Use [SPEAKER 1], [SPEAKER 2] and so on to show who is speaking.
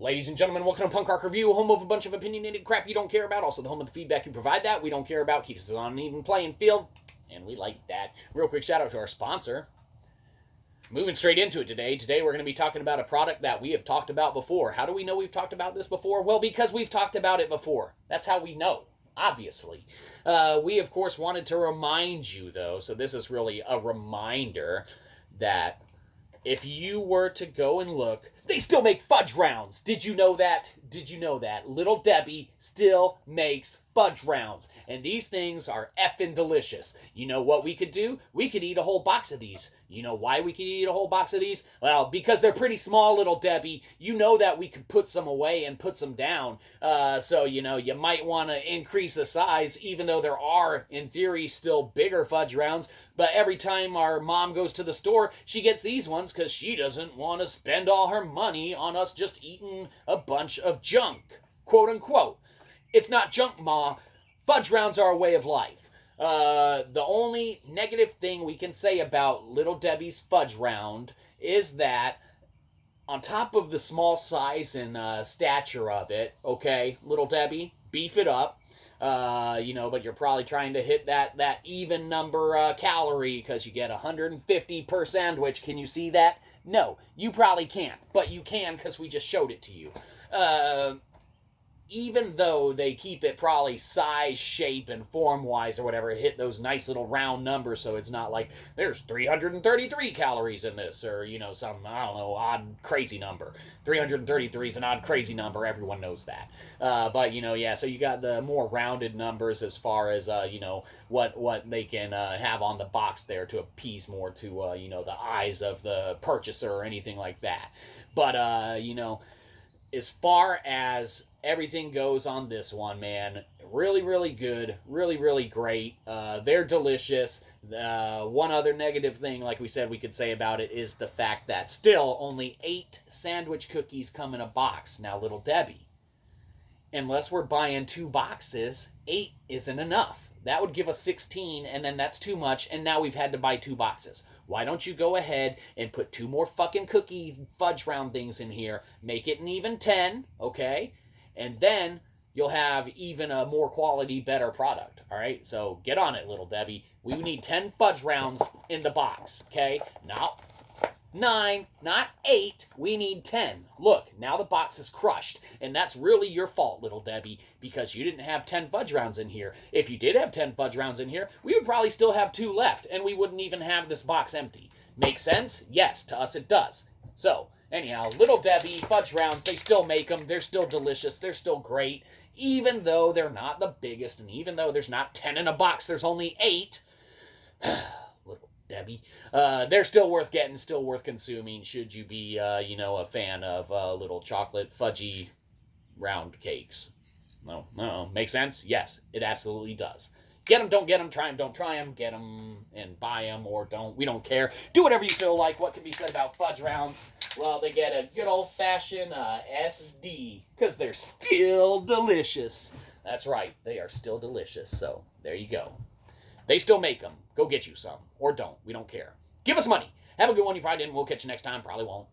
[SPEAKER 1] Ladies and gentlemen, welcome to Punk Rock Review, home of a bunch of opinionated crap you don't care about, also the home of the feedback you provide that we don't care about, keeps us on an even playing field, and we like that. Real quick shout out to our sponsor. Moving straight into it today. Today we're going to be talking about a product that we have talked about before. How do we know we've talked about this before? Well, because we've talked about it before. That's how we know, obviously. We, of course, wanted to remind you, though, so this is really a reminder that if you were to go and look, they still make fudge rounds. Did you know that? Did you know that? Little Debbie still makes fudge rounds. And these things are effing delicious. You know what we could do? We could eat a whole box of these. You know why we could eat a whole box of these? Well, because they're pretty small, Little Debbie. You know that we could put some away and put some down. So, you know, you might want to increase the size, even though there are, in theory, still bigger fudge rounds. But every time our mom goes to the store, she gets these ones because she doesn't want to spend all her money on us just eating a bunch of junk, quote unquote. It's not junk, Ma. Fudge rounds are a way of life. The only negative thing we can say about Little Debbie's fudge round is that on top of the small size and stature of it, okay, Little Debbie, beef it up. But you're probably trying to hit that even number calorie because you get 150 per sandwich. Can you see that? No, you probably can't, but you can because we just showed it to you. Even though they keep it probably size, shape, and form-wise or whatever, hit those nice little round numbers so it's not like there's 333 calories in this or, some, I don't know, odd, crazy number. 333 is an odd, crazy number. Everyone knows that. So you got the more rounded numbers as far as, what they can have on the box there to appease more to, the eyes of the purchaser or anything like that. But, as far as everything goes on this one, man, really, really good, really, really great. They're delicious. One other negative thing, like we said, we could say about it is the fact that still only 8 sandwich cookies come in a box. Now, Little Debbie, unless we're buying 2 boxes, 8 isn't enough. That would give us 16, and then that's too much, and now we've had to buy 2 boxes. Why don't you go ahead and put 2 more fucking cookie fudge round things in here, make it an even 10, okay? And then you'll have even a more quality, better product, all right? So get on it, Little Debbie. We need 10 fudge rounds in the box, okay? Not 9, not 8. We need 10. Look, now the box is crushed, and that's really your fault, Little Debbie, because you didn't have 10 fudge rounds in here. If you did have 10 fudge rounds in here, we would probably still have 2 left, and we wouldn't even have this box empty. Make sense? Yes, to us it does. So, anyhow, Little Debbie, fudge rounds, they still make them. They're still delicious. They're still great. Even though they're not the biggest, and even though there's not 10 in a box, there's only 8. Little Debbie. They're still worth getting, still worth consuming, should you be, a fan of little chocolate fudgy round cakes. No. Make sense? Yes, it absolutely does. Get them, don't get them, try them, don't try them, get them and buy them or don't. We don't care. Do whatever you feel like. What can be said about fudge rounds? Well, they get a good old-fashioned SD because they're still delicious. That's right. They are still delicious. So there you go. They still make them. Go get you some. Or don't. We don't care. Give us money. Have a good one. You probably didn't. We'll catch you next time. Probably won't.